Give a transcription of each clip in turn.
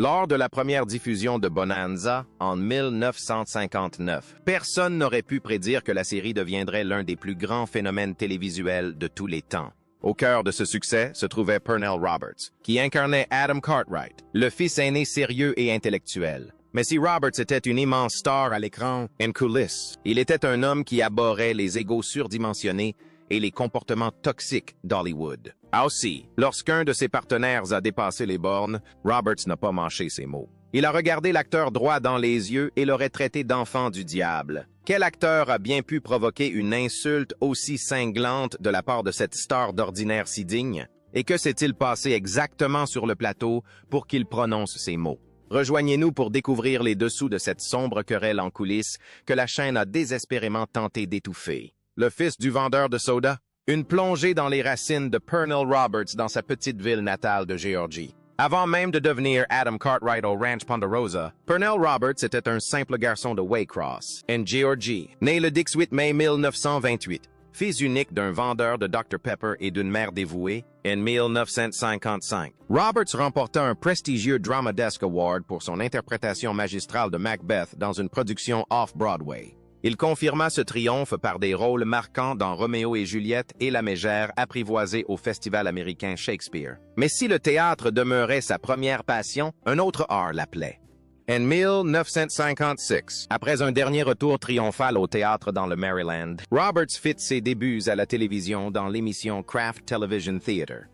Lors de la première diffusion de Bonanza, en 1959, personne n'aurait pu prédire que la série deviendrait l'un des plus grands phénomènes télévisuels de tous les temps. Au cœur de ce succès se trouvait Pernell Roberts, qui incarnait Adam Cartwright, le fils aîné sérieux et intellectuel. Mais si Roberts était une immense star à l'écran, en coulisses, il était un homme qui abhorrait les égos surdimensionnés et les comportements toxiques d'Hollywood. Aussi, lorsqu'un de ses partenaires a dépassé les bornes, Roberts n'a pas mâché ses mots. Il a regardé l'acteur droit dans les yeux et l'aurait traité d'enfant du diable. Quel acteur a bien pu provoquer une insulte aussi cinglante de la part de cette star d'ordinaire si digne? Et que s'est-il passé exactement sur le plateau pour qu'il prononce ces mots? Rejoignez-nous pour découvrir les dessous de cette sombre querelle en coulisses que la chaîne a désespérément tenté d'étouffer. Le fils du vendeur de soda? Une plongée dans les racines de Pernell Roberts dans sa petite ville natale de Géorgie. Avant même de devenir Adam Cartwright au Ranch Ponderosa, Pernell Roberts était un simple garçon de Waycross, en Géorgie, né le 18 mai 1928. Fils unique d'un vendeur de Dr Pepper et d'une mère dévouée, en 1955. Roberts remporta un prestigieux Drama Desk Award pour son interprétation magistrale de Macbeth dans une production off-Broadway. Il confirma ce triomphe par des rôles marquants dans Roméo et Juliette et La Mégère apprivoisée au Festival américain Shakespeare. Mais si le théâtre demeurait sa première passion, un autre art l'appelait. En 1956, après un dernier retour triomphal au théâtre dans le Maryland, Roberts fit ses débuts à la télévision dans l'émission Kraft Television Theater.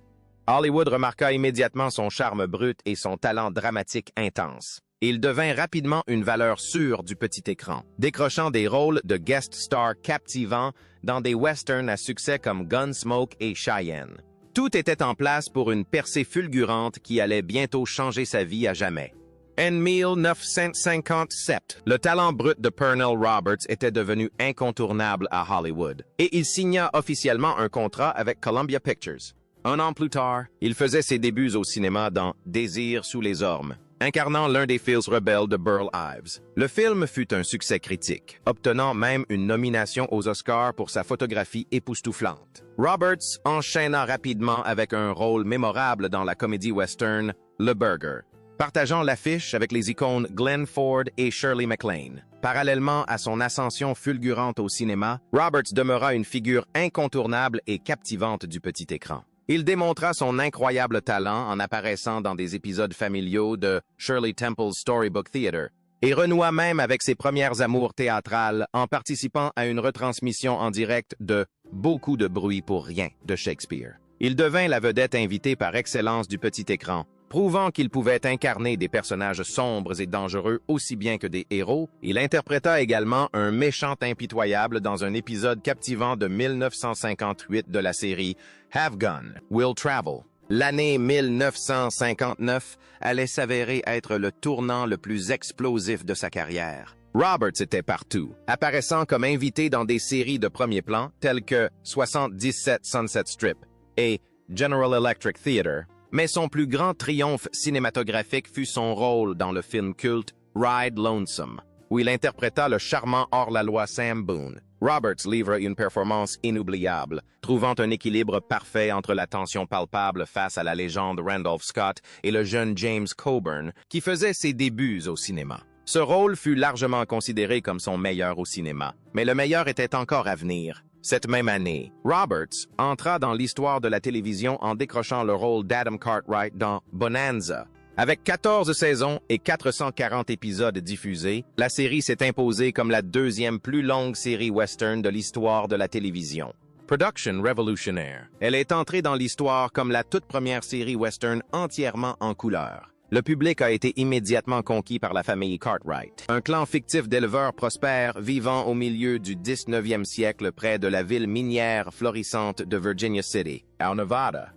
Hollywood remarqua immédiatement son charme brut et son talent dramatique intense. Il devint rapidement une valeur sûre du petit écran, décrochant des rôles de guest star captivants dans des westerns à succès comme Gunsmoke et Cheyenne. Tout était en place pour une percée fulgurante qui allait bientôt changer sa vie à jamais. En 1957, le talent brut de Pernell Roberts était devenu incontournable à Hollywood, et il signa officiellement un contrat avec Columbia Pictures. Un an plus tard, il faisait ses débuts au cinéma dans Désir sous les ormes, incarnant l'un des fils rebelles de Burl Ives. Le film fut un succès critique, obtenant même une nomination aux Oscars pour sa photographie époustouflante. Roberts enchaîna rapidement avec un rôle mémorable dans la comédie western Le Burger, partageant l'affiche avec les icônes Glenn Ford et Shirley MacLaine. Parallèlement à son ascension fulgurante au cinéma, Roberts demeura une figure incontournable et captivante du petit écran. Il démontra son incroyable talent en apparaissant dans des épisodes familiaux de Shirley Temple's Storybook Theater et renoua même avec ses premières amours théâtrales en participant à une retransmission en direct de Beaucoup de bruit pour rien de Shakespeare. Il devint la vedette invitée par excellence du petit écran, prouvant qu'il pouvait incarner des personnages sombres et dangereux aussi bien que des héros. Il interpréta également un méchant impitoyable dans un épisode captivant de 1958 de la série Have Gun, Will Travel. L'année 1959 allait s'avérer être le tournant le plus explosif de sa carrière. Roberts était partout, apparaissant comme invité dans des séries de premier plan telles que 77 Sunset Strip et General Electric Theater. Mais son plus grand triomphe cinématographique fut son rôle dans le film culte Ride Lonesome, où il interpréta le charmant hors-la-loi Sam Boone. Roberts livra une performance inoubliable, trouvant un équilibre parfait entre la tension palpable face à la légende Randolph Scott et le jeune James Coburn, qui faisait ses débuts au cinéma. Ce rôle fut largement considéré comme son meilleur au cinéma, mais le meilleur était encore à venir. Cette même année, Roberts entra dans l'histoire de la télévision en décrochant le rôle d'Adam Cartwright dans Bonanza. Avec 14 saisons et 440 épisodes diffusés, la série s'est imposée comme la deuxième plus longue série western de l'histoire de la télévision. Production révolutionnaire, elle est entrée dans l'histoire comme la toute première série western entièrement en couleur. Le public a été immédiatement conquis par la famille Cartwright, un clan fictif d'éleveurs prospères vivant au milieu du 19e siècle près de la ville minière florissante de Virginia City, en Nevada.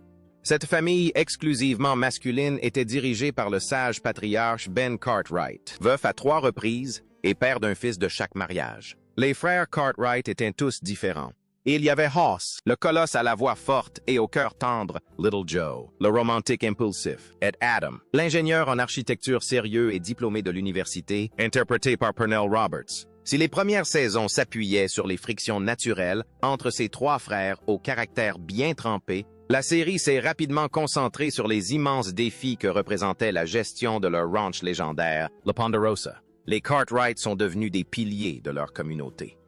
Cette famille exclusivement masculine était dirigée par le sage patriarche Ben Cartwright, veuf à 3 reprises et père d'un fils de chaque mariage. Les frères Cartwright étaient tous différents. Il y avait Hoss, le colosse à la voix forte et au cœur tendre, Little Joe, le romantique impulsif, et Adam, l'ingénieur en architecture sérieux et diplômé de l'université, interprété par Pernell Roberts. Si les premières saisons s'appuyaient sur les frictions naturelles entre ces 3 frères au caractère bien trempé, La série s'est rapidement concentrée sur les immenses défis que représentait la gestion de leur ranch légendaire, la Ponderosa. Les Cartwright sont devenus des piliers de leur communauté.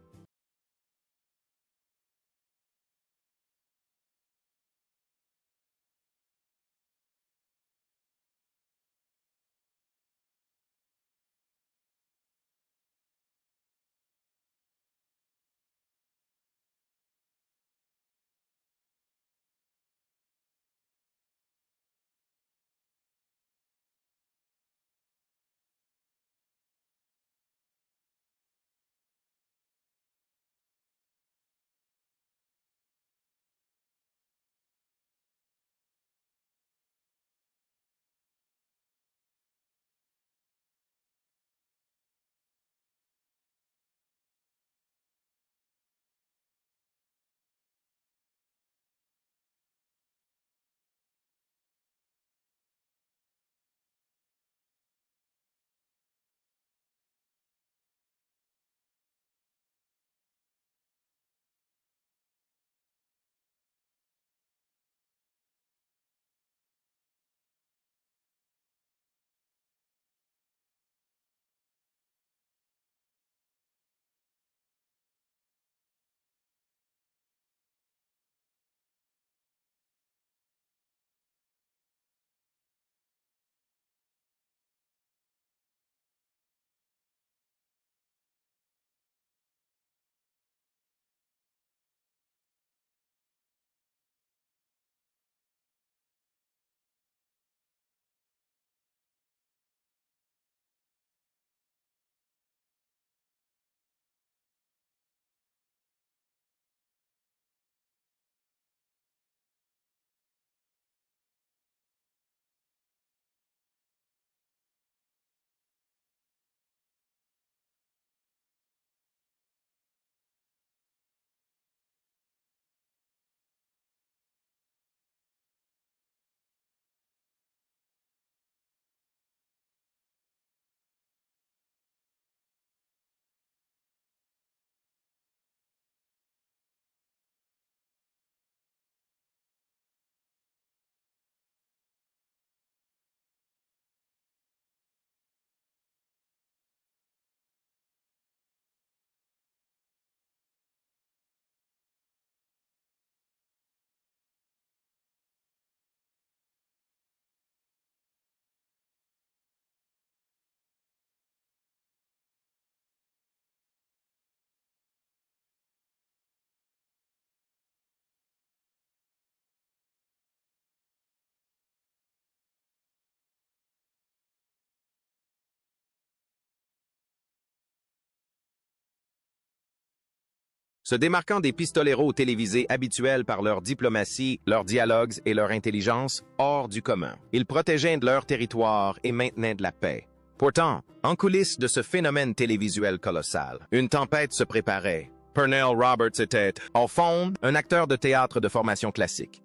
Se démarquant des pistoleros télévisés habituels par leur diplomatie, leurs dialogues et leur intelligence hors du commun. Ils protégeaient de leur territoire et maintenaient de la paix. Pourtant, en coulisses de ce phénomène télévisuel colossal, une tempête se préparait. Pernell Roberts était, au fond, un acteur de théâtre de formation classique.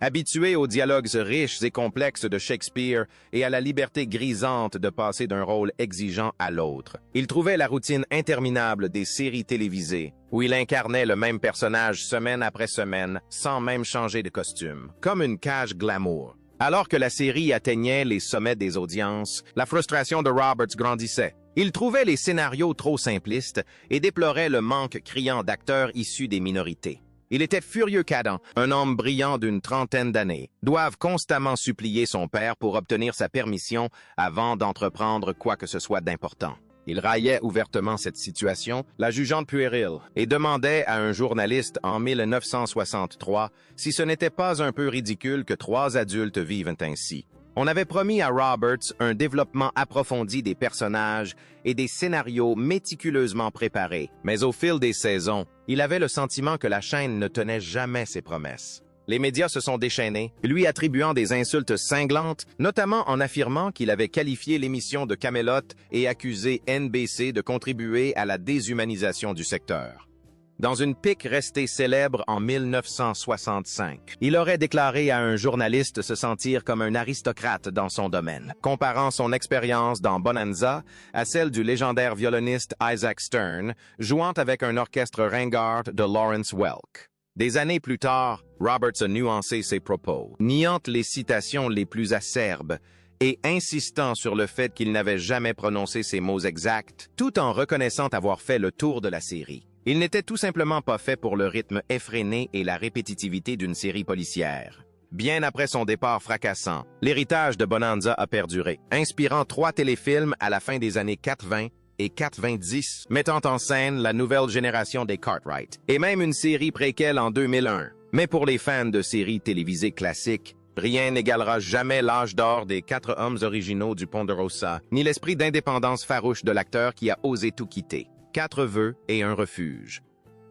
Habitué aux dialogues riches et complexes de Shakespeare et à la liberté grisante de passer d'un rôle exigeant à l'autre, il trouvait la routine interminable des séries télévisées, où il incarnait le même personnage semaine après semaine, sans même changer de costume, comme une cage glamour. Alors que la série atteignait les sommets des audiences, la frustration de Roberts grandissait. Il trouvait les scénarios trop simplistes et déplorait le manque criant d'acteurs issus des minorités. Il était furieux qu'Adam, un homme brillant d'une trentaine d'années, doive constamment supplier son père pour obtenir sa permission avant d'entreprendre quoi que ce soit d'important. Il raillait ouvertement cette situation, la jugeant puérile, et demandait à un journaliste en 1963 si ce n'était pas un peu ridicule que 3 adultes vivent ainsi. On avait promis à Roberts un développement approfondi des personnages et des scénarios méticuleusement préparés, mais au fil des saisons, il avait le sentiment que la chaîne ne tenait jamais ses promesses. Les médias se sont déchaînés, lui attribuant des insultes cinglantes, notamment en affirmant qu'il avait qualifié l'émission de Camelot et accusé NBC de contribuer à la déshumanisation du secteur. Dans une pique restée célèbre en 1965, il aurait déclaré à un journaliste se sentir comme un aristocrate dans son domaine, comparant son expérience dans Bonanza à celle du légendaire violoniste Isaac Stern, jouant avec un orchestre ringard de Lawrence Welk. Des années plus tard, Roberts a nuancé ses propos, niant les citations les plus acerbes et insistant sur le fait qu'il n'avait jamais prononcé ces mots exacts, tout en reconnaissant avoir fait le tour de la série. Il n'était tout simplement pas fait pour le rythme effréné et la répétitivité d'une série policière. Bien après son départ fracassant, l'héritage de Bonanza a perduré, inspirant 3 téléfilms à la fin des années 80 et 90, mettant en scène la nouvelle génération des Cartwright, et même une série préquelle en 2001. Mais pour les fans de séries télévisées classiques, rien n'égalera jamais l'âge d'or des 4 hommes originaux du Ponderosa, ni l'esprit d'indépendance farouche de l'acteur qui a osé tout quitter. 4 vœux et un refuge.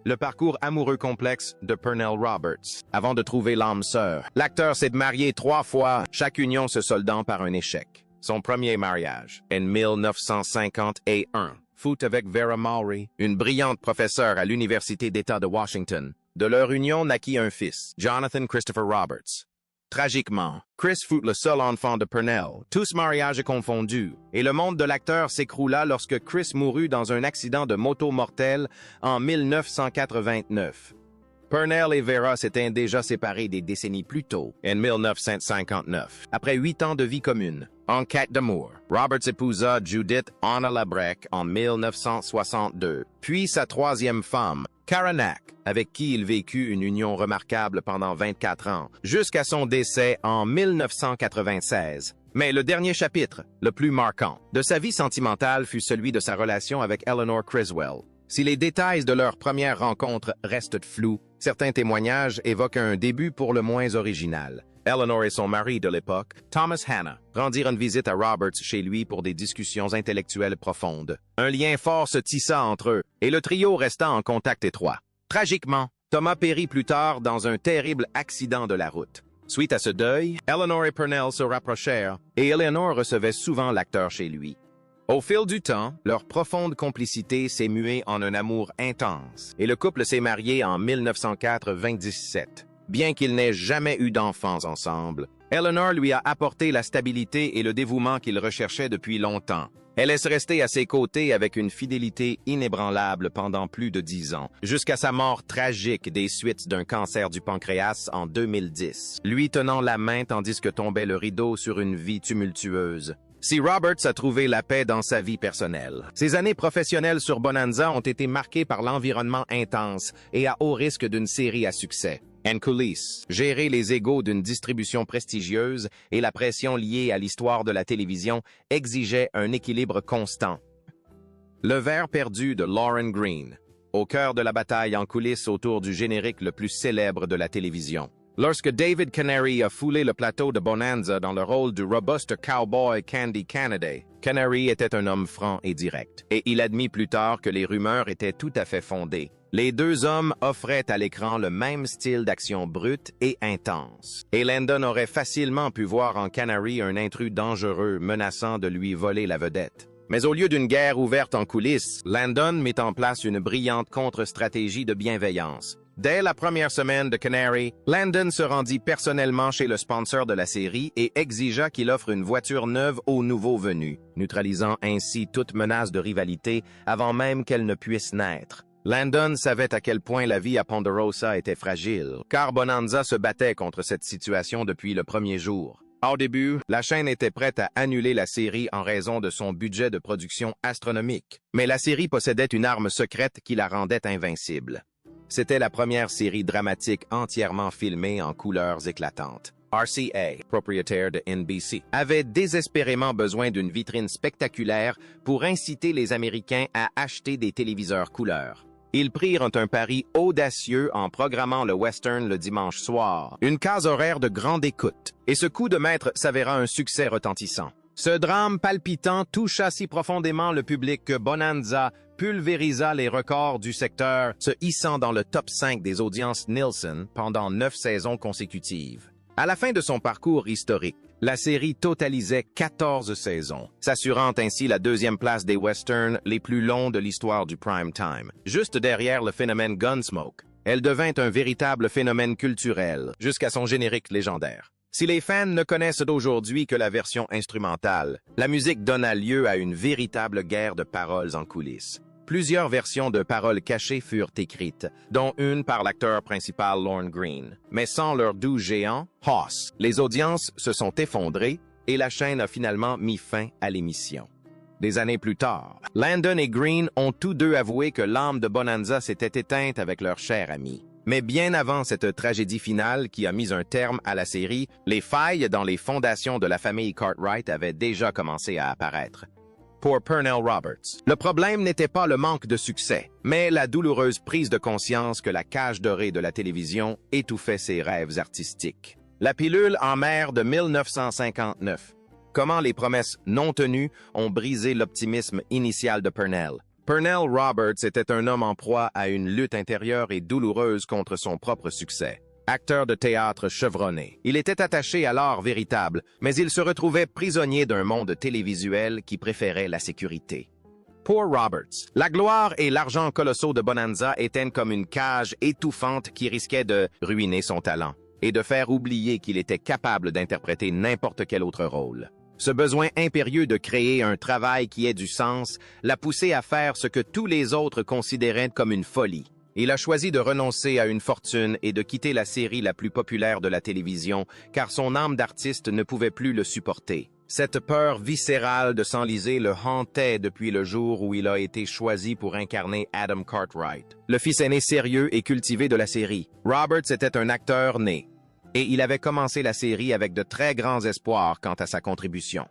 Le parcours amoureux complexe de Pernell Roberts. Avant de trouver l'âme sœur, l'acteur s'est marié 3 fois, chaque union se soldant par un échec. Son premier mariage, en 1951, fut avec Vera Mowry, une brillante professeure à l'Université d'État de Washington. De leur union naquit un fils, Jonathan Christopher Roberts. Tragiquement, Chris fut le seul enfant de Pernell, tous mariages confondus, et le monde de l'acteur s'écroula lorsque Chris mourut dans un accident de moto mortel en 1989. Pernell et Vera s'étaient déjà séparés des décennies plus tôt, en 1959, après 8 ans de vie commune. En quête d'amour, Roberts épousa Judith Anna Labrecque en 1962, puis sa 3e femme, Karanak, avec qui il vécut une union remarquable pendant 24 ans, jusqu'à son décès en 1996. Mais le dernier chapitre, le plus marquant, de sa vie sentimentale fut celui de sa relation avec Eleanor Criswell. Si les détails de leur première rencontre restent flous, certains témoignages évoquent un début pour le moins original. Eleanor et son mari de l'époque, Thomas Hanna, rendirent une visite à Roberts chez lui pour des discussions intellectuelles profondes. Un lien fort se tissa entre eux, et le trio resta en contact étroit. Tragiquement, Thomas périt plus tard dans un terrible accident de la route. Suite à ce deuil, Eleanor et Pernell se rapprochèrent, et Eleanor recevait souvent l'acteur chez lui. Au fil du temps, leur profonde complicité s'est muée en un amour intense, et le couple s'est marié en 1997. Bien qu'ils n'aient jamais eu d'enfants ensemble, Eleanor lui a apporté la stabilité et le dévouement qu'il recherchait depuis longtemps. Elle est restée à ses côtés avec une fidélité inébranlable pendant plus de 10 ans, jusqu'à sa mort tragique des suites d'un cancer du pancréas en 2010, lui tenant la main tandis que tombait le rideau sur une vie tumultueuse. Si Roberts a trouvé la paix dans sa vie personnelle, ses années professionnelles sur Bonanza ont été marquées par l'environnement intense et à haut risque d'une série à succès. En coulisses, gérer les égos d'une distribution prestigieuse et la pression liée à l'histoire de la télévision exigeait un équilibre constant. Le verre perdu de Lauren Green, au cœur de la bataille en coulisses autour du générique le plus célèbre de la télévision. Lorsque David Canary a foulé le plateau de Bonanza dans le rôle du robuste cowboy Candy Canaday, Canary était un homme franc et direct, et il admit plus tard que les rumeurs étaient tout à fait fondées. Les 2 hommes offraient à l'écran le même style d'action brute et intense, et Landon aurait facilement pu voir en Canary un intrus dangereux menaçant de lui voler la vedette. Mais au lieu d'une guerre ouverte en coulisses, Landon mit en place une brillante contre-stratégie de bienveillance. Dès la première semaine de Canary, Landon se rendit personnellement chez le sponsor de la série et exigea qu'il offre une voiture neuve aux nouveaux venus, neutralisant ainsi toute menace de rivalité avant même qu'elle ne puisse naître. Landon savait à quel point la vie à Ponderosa était fragile, car Bonanza se battait contre cette situation depuis le premier jour. Au début, la chaîne était prête à annuler la série en raison de son budget de production astronomique, mais la série possédait une arme secrète qui la rendait invincible. C'était la première série dramatique entièrement filmée en couleurs éclatantes. RCA, propriétaire de NBC, avait désespérément besoin d'une vitrine spectaculaire pour inciter les Américains à acheter des téléviseurs couleurs. Ils prirent un pari audacieux en programmant le western le dimanche soir, une case horaire de grande écoute, et ce coup de maître s'avéra un succès retentissant. Ce drame palpitant toucha si profondément le public que Bonanza pulvérisa les records du secteur, se hissant dans le top 5 des audiences Nielsen pendant 9 saisons consécutives. À la fin de son parcours historique, la série totalisait 14 saisons, s'assurant ainsi la 2e place des westerns les plus longs de l'histoire du prime time. Juste derrière le phénomène Gunsmoke, elle devint un véritable phénomène culturel, jusqu'à son générique légendaire. Si les fans ne connaissent d'aujourd'hui que la version instrumentale, la musique donna lieu à une véritable guerre de paroles en coulisses. Plusieurs versions de paroles cachées furent écrites, dont une par l'acteur principal Lorne Greene. Mais sans leur doux géant, Hoss, les audiences se sont effondrées et la chaîne a finalement mis fin à l'émission. Des années plus tard, Landon et Greene ont tous deux avoué que l'âme de Bonanza s'était éteinte avec leur cher ami. Mais bien avant cette tragédie finale qui a mis un terme à la série, les failles dans les fondations de la famille Cartwright avaient déjà commencé à apparaître. Pour Pernell Roberts, le problème n'était pas le manque de succès, mais la douloureuse prise de conscience que la cage dorée de la télévision étouffait ses rêves artistiques. La pilule en mer de 1959. Comment les promesses non tenues ont brisé l'optimisme initial de Pernell. Pernell Roberts était un homme en proie à une lutte intérieure et douloureuse contre son propre succès. Acteur de théâtre chevronné, il était attaché à l'art véritable, mais il se retrouvait prisonnier d'un monde télévisuel qui préférait la sécurité. Pour Roberts, la gloire et l'argent colossaux de Bonanza étaient comme une cage étouffante qui risquait de ruiner son talent et de faire oublier qu'il était capable d'interpréter n'importe quel autre rôle. Ce besoin impérieux de créer un travail qui ait du sens l'a poussé à faire ce que tous les autres considéraient comme une folie. Il a choisi de renoncer à une fortune et de quitter la série la plus populaire de la télévision, car son âme d'artiste ne pouvait plus le supporter. Cette peur viscérale de s'enliser le hantait depuis le jour où il a été choisi pour incarner Adam Cartwright, le fils aîné sérieux et cultivé de la série. Roberts était un acteur né, et il avait commencé la série avec de très grands espoirs quant à sa contribution.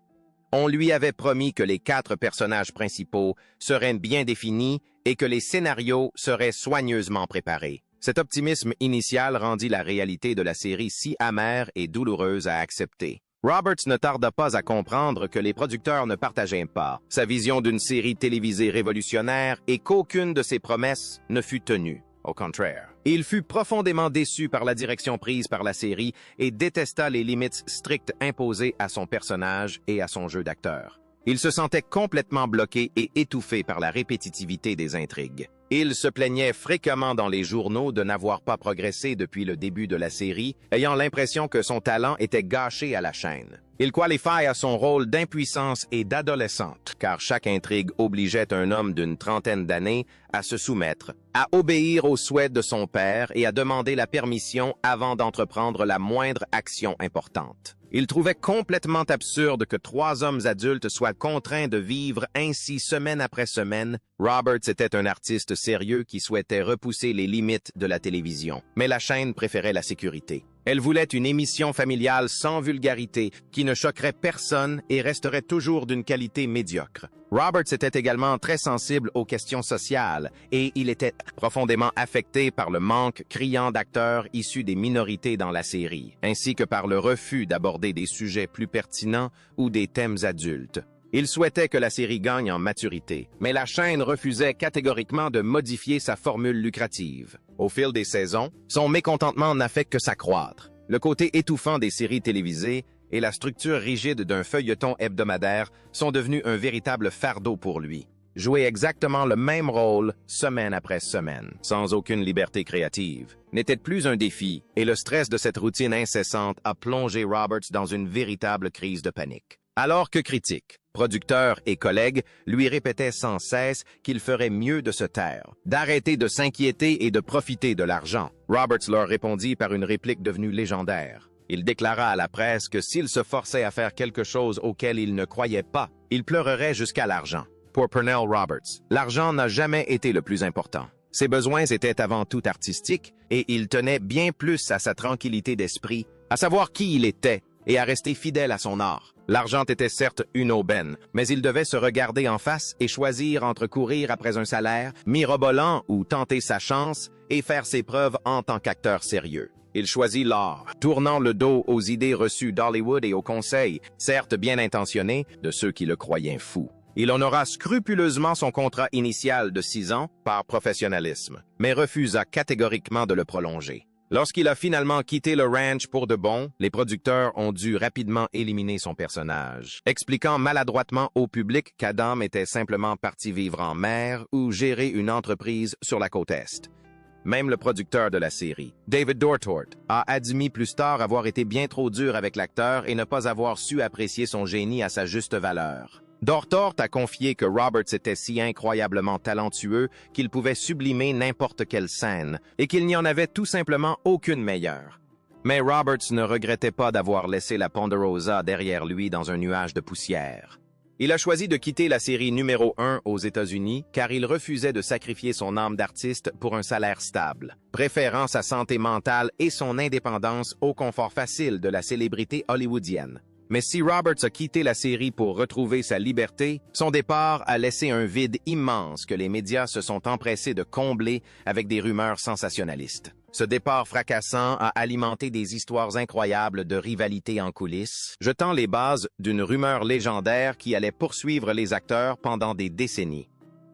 On lui avait promis que les 4 personnages principaux seraient bien définis et que les scénarios seraient soigneusement préparés. Cet optimisme initial rendit la réalité de la série si amère et douloureuse à accepter. Roberts ne tarda pas à comprendre que les producteurs ne partageaient pas sa vision d'une série télévisée révolutionnaire et qu'aucune de ses promesses ne fut tenue. Au contraire, il fut profondément déçu par la direction prise par la série et détesta les limites strictes imposées à son personnage et à son jeu d'acteur. Il se sentait complètement bloqué et étouffé par la répétitivité des intrigues. Il se plaignait fréquemment dans les journaux de n'avoir pas progressé depuis le début de la série, ayant l'impression que son talent était gâché à la chaîne. Il qualifie à son rôle d'impuissance et d'adolescente, car chaque intrigue obligeait un homme d'une trentaine d'années à se soumettre, à obéir aux souhaits de son père et à demander la permission avant d'entreprendre la moindre action importante. Il trouvait complètement absurde que 3 hommes adultes soient contraints de vivre ainsi semaine après semaine. Roberts était un artiste sérieux qui souhaitait repousser les limites de la télévision, mais la chaîne préférait la sécurité. Elle voulait une émission familiale sans vulgarité, qui ne choquerait personne et resterait toujours d'une qualité médiocre. Roberts était également très sensible aux questions sociales et il était profondément affecté par le manque criant d'acteurs issus des minorités dans la série, ainsi que par le refus d'aborder des sujets plus pertinents ou des thèmes adultes. Il souhaitait que la série gagne en maturité, mais la chaîne refusait catégoriquement de modifier sa formule lucrative. Au fil des saisons, son mécontentement n'a fait que s'accroître. Le côté étouffant des séries télévisées et la structure rigide d'un feuilleton hebdomadaire sont devenus un véritable fardeau pour lui. Jouer exactement le même rôle semaine après semaine, sans aucune liberté créative, n'était plus un défi, et le stress de cette routine incessante a plongé Roberts dans une véritable crise de panique. Alors que critiques, producteurs et collègues lui répétaient sans cesse qu'il ferait mieux de se taire, d'arrêter de s'inquiéter et de profiter de l'argent, Roberts leur répondit par une réplique devenue légendaire. Il déclara à la presse que s'il se forçait à faire quelque chose auquel il ne croyait pas, il pleurerait jusqu'à l'argent. Pour Pernell Roberts, l'argent n'a jamais été le plus important. Ses besoins étaient avant tout artistiques et il tenait bien plus à sa tranquillité d'esprit, à savoir qui il était et à rester fidèle à son art. L'argent était certes une aubaine, mais il devait se regarder en face et choisir entre courir après un salaire, mirobolant ou tenter sa chance et faire ses preuves en tant qu'acteur sérieux. Il choisit l'art, tournant le dos aux idées reçues d'Hollywood et aux conseils, certes bien intentionnés, de ceux qui le croyaient fou. Il honora scrupuleusement son contrat initial de 6 ans par professionnalisme, mais refusa catégoriquement de le prolonger. Lorsqu'il a finalement quitté le ranch pour de bon, les producteurs ont dû rapidement éliminer son personnage, expliquant maladroitement au public qu'Adam était simplement parti vivre en mer ou gérer une entreprise sur la côte Est. Même le producteur de la série, David Dortort, a admis plus tard avoir été bien trop dur avec l'acteur et ne pas avoir su apprécier son génie à sa juste valeur. Dortort a confié que Roberts était si incroyablement talentueux qu'il pouvait sublimer n'importe quelle scène et qu'il n'y en avait tout simplement aucune meilleure. Mais Roberts ne regrettait pas d'avoir laissé la Ponderosa derrière lui dans un nuage de poussière. Il a choisi de quitter la série numéro 1 aux États-Unis car il refusait de sacrifier son âme d'artiste pour un salaire stable, préférant sa santé mentale et son indépendance au confort facile de la célébrité hollywoodienne. Mais si Roberts a quitté la série pour retrouver sa liberté, son départ a laissé un vide immense que les médias se sont empressés de combler avec des rumeurs sensationnalistes. Ce départ fracassant a alimenté des histoires incroyables de rivalité en coulisses, jetant les bases d'une rumeur légendaire qui allait poursuivre les acteurs pendant des décennies.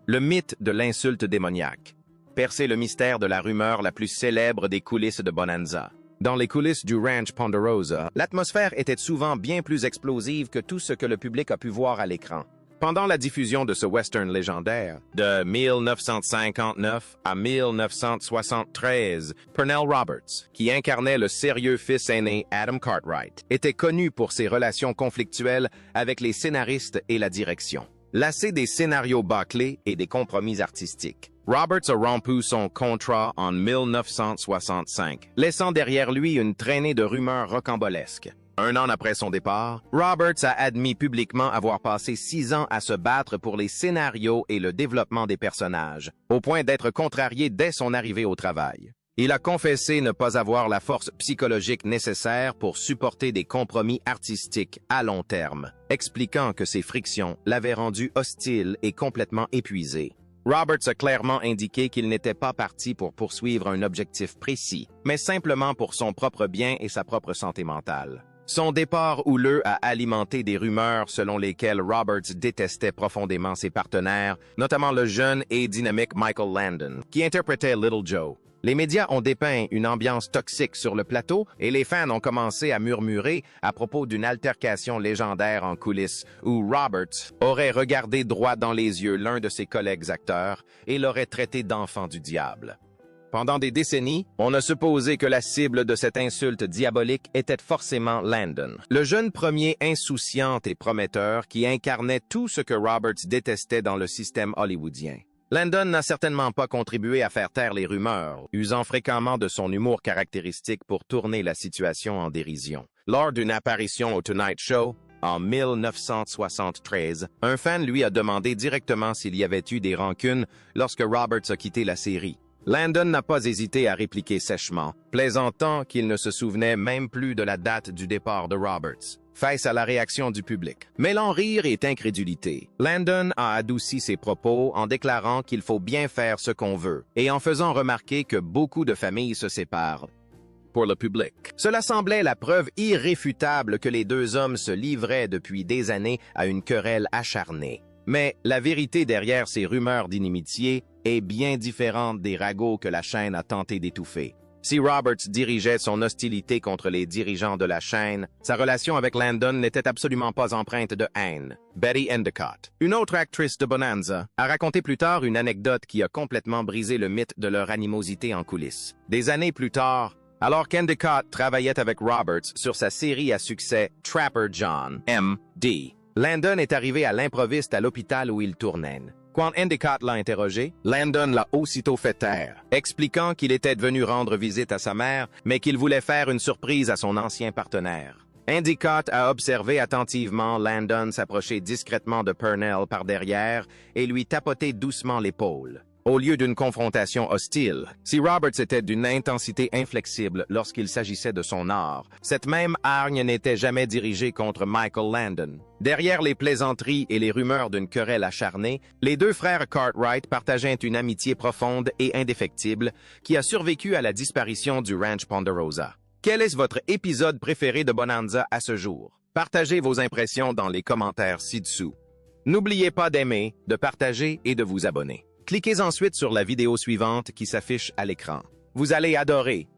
Le mythe de l'insulte démoniaque. Percer le mystère de la rumeur la plus célèbre des coulisses de Bonanza. Dans les coulisses du ranch Ponderosa, l'atmosphère était souvent bien plus explosive que tout ce que le public a pu voir à l'écran. Pendant la diffusion de ce western légendaire, de 1959 à 1973, Pernell Roberts, qui incarnait le sérieux fils aîné Adam Cartwright, était connu pour ses relations conflictuelles avec les scénaristes et la direction. Lassé des scénarios bâclés et des compromis artistiques, Roberts a rompu son contrat en 1965, laissant derrière lui une traînée de rumeurs rocambolesques. Un an après son départ, Roberts a admis publiquement avoir passé 6 ans à se battre pour les scénarios et le développement des personnages, au point d'être contrarié dès son arrivée au travail. Il a confessé ne pas avoir la force psychologique nécessaire pour supporter des compromis artistiques à long terme, expliquant que ces frictions l'avaient rendu hostile et complètement épuisé. Roberts a clairement indiqué qu'il n'était pas parti pour poursuivre un objectif précis, mais simplement pour son propre bien et sa propre santé mentale. Son départ houleux a alimenté des rumeurs selon lesquelles Roberts détestait profondément ses partenaires, notamment le jeune et dynamique Michael Landon, qui interprétait Little Joe. Les médias ont dépeint une ambiance toxique sur le plateau et les fans ont commencé à murmurer à propos d'une altercation légendaire en coulisses où Roberts aurait regardé droit dans les yeux l'un de ses collègues acteurs et l'aurait traité d'enfant du diable. Pendant des décennies, on a supposé que la cible de cette insulte diabolique était forcément Landon, le jeune premier insouciant et prometteur qui incarnait tout ce que Roberts détestait dans le système hollywoodien. Landon n'a certainement pas contribué à faire taire les rumeurs, usant fréquemment de son humour caractéristique pour tourner la situation en dérision. Lors d'une apparition au Tonight Show, en 1973, un fan lui a demandé directement s'il y avait eu des rancunes lorsque Roberts a quitté la série. Landon n'a pas hésité à répliquer sèchement, plaisantant qu'il ne se souvenait même plus de la date du départ de Roberts, face à la réaction du public. Mêlant rire et incrédulité, Landon a adouci ses propos en déclarant qu'il faut bien faire ce qu'on veut et en faisant remarquer que beaucoup de familles se séparent. Pour le public, cela semblait la preuve irréfutable que les deux hommes se livraient depuis des années à une querelle acharnée. Mais la vérité derrière ces rumeurs d'inimitié est bien différente des ragots que la chaîne a tenté d'étouffer. Si Roberts dirigeait son hostilité contre les dirigeants de la chaîne, sa relation avec Landon n'était absolument pas empreinte de haine. Betty Endicott, une autre actrice de Bonanza, a raconté plus tard une anecdote qui a complètement brisé le mythe de leur animosité en coulisses. Des années plus tard, alors qu'Endicott travaillait avec Roberts sur sa série à succès Trapper John, M.D., Landon est arrivé à l'improviste à l'hôpital où il tournait. Quand Endicott l'a interrogé, Landon l'a aussitôt fait taire, expliquant qu'il était venu rendre visite à sa mère, mais qu'il voulait faire une surprise à son ancien partenaire. Endicott a observé attentivement Landon s'approcher discrètement de Pernell par derrière et lui tapoter doucement l'épaule. Au lieu d'une confrontation hostile, si Roberts était d'une intensité inflexible lorsqu'il s'agissait de son art, cette même hargne n'était jamais dirigée contre Michael Landon. Derrière les plaisanteries et les rumeurs d'une querelle acharnée, les deux frères Cartwright partageaient une amitié profonde et indéfectible qui a survécu à la disparition du ranch Ponderosa. Quel est votre épisode préféré de Bonanza à ce jour? Partagez vos impressions dans les commentaires ci-dessous. N'oubliez pas d'aimer, de partager et de vous abonner. Cliquez ensuite sur la vidéo suivante qui s'affiche à l'écran. Vous allez adorer.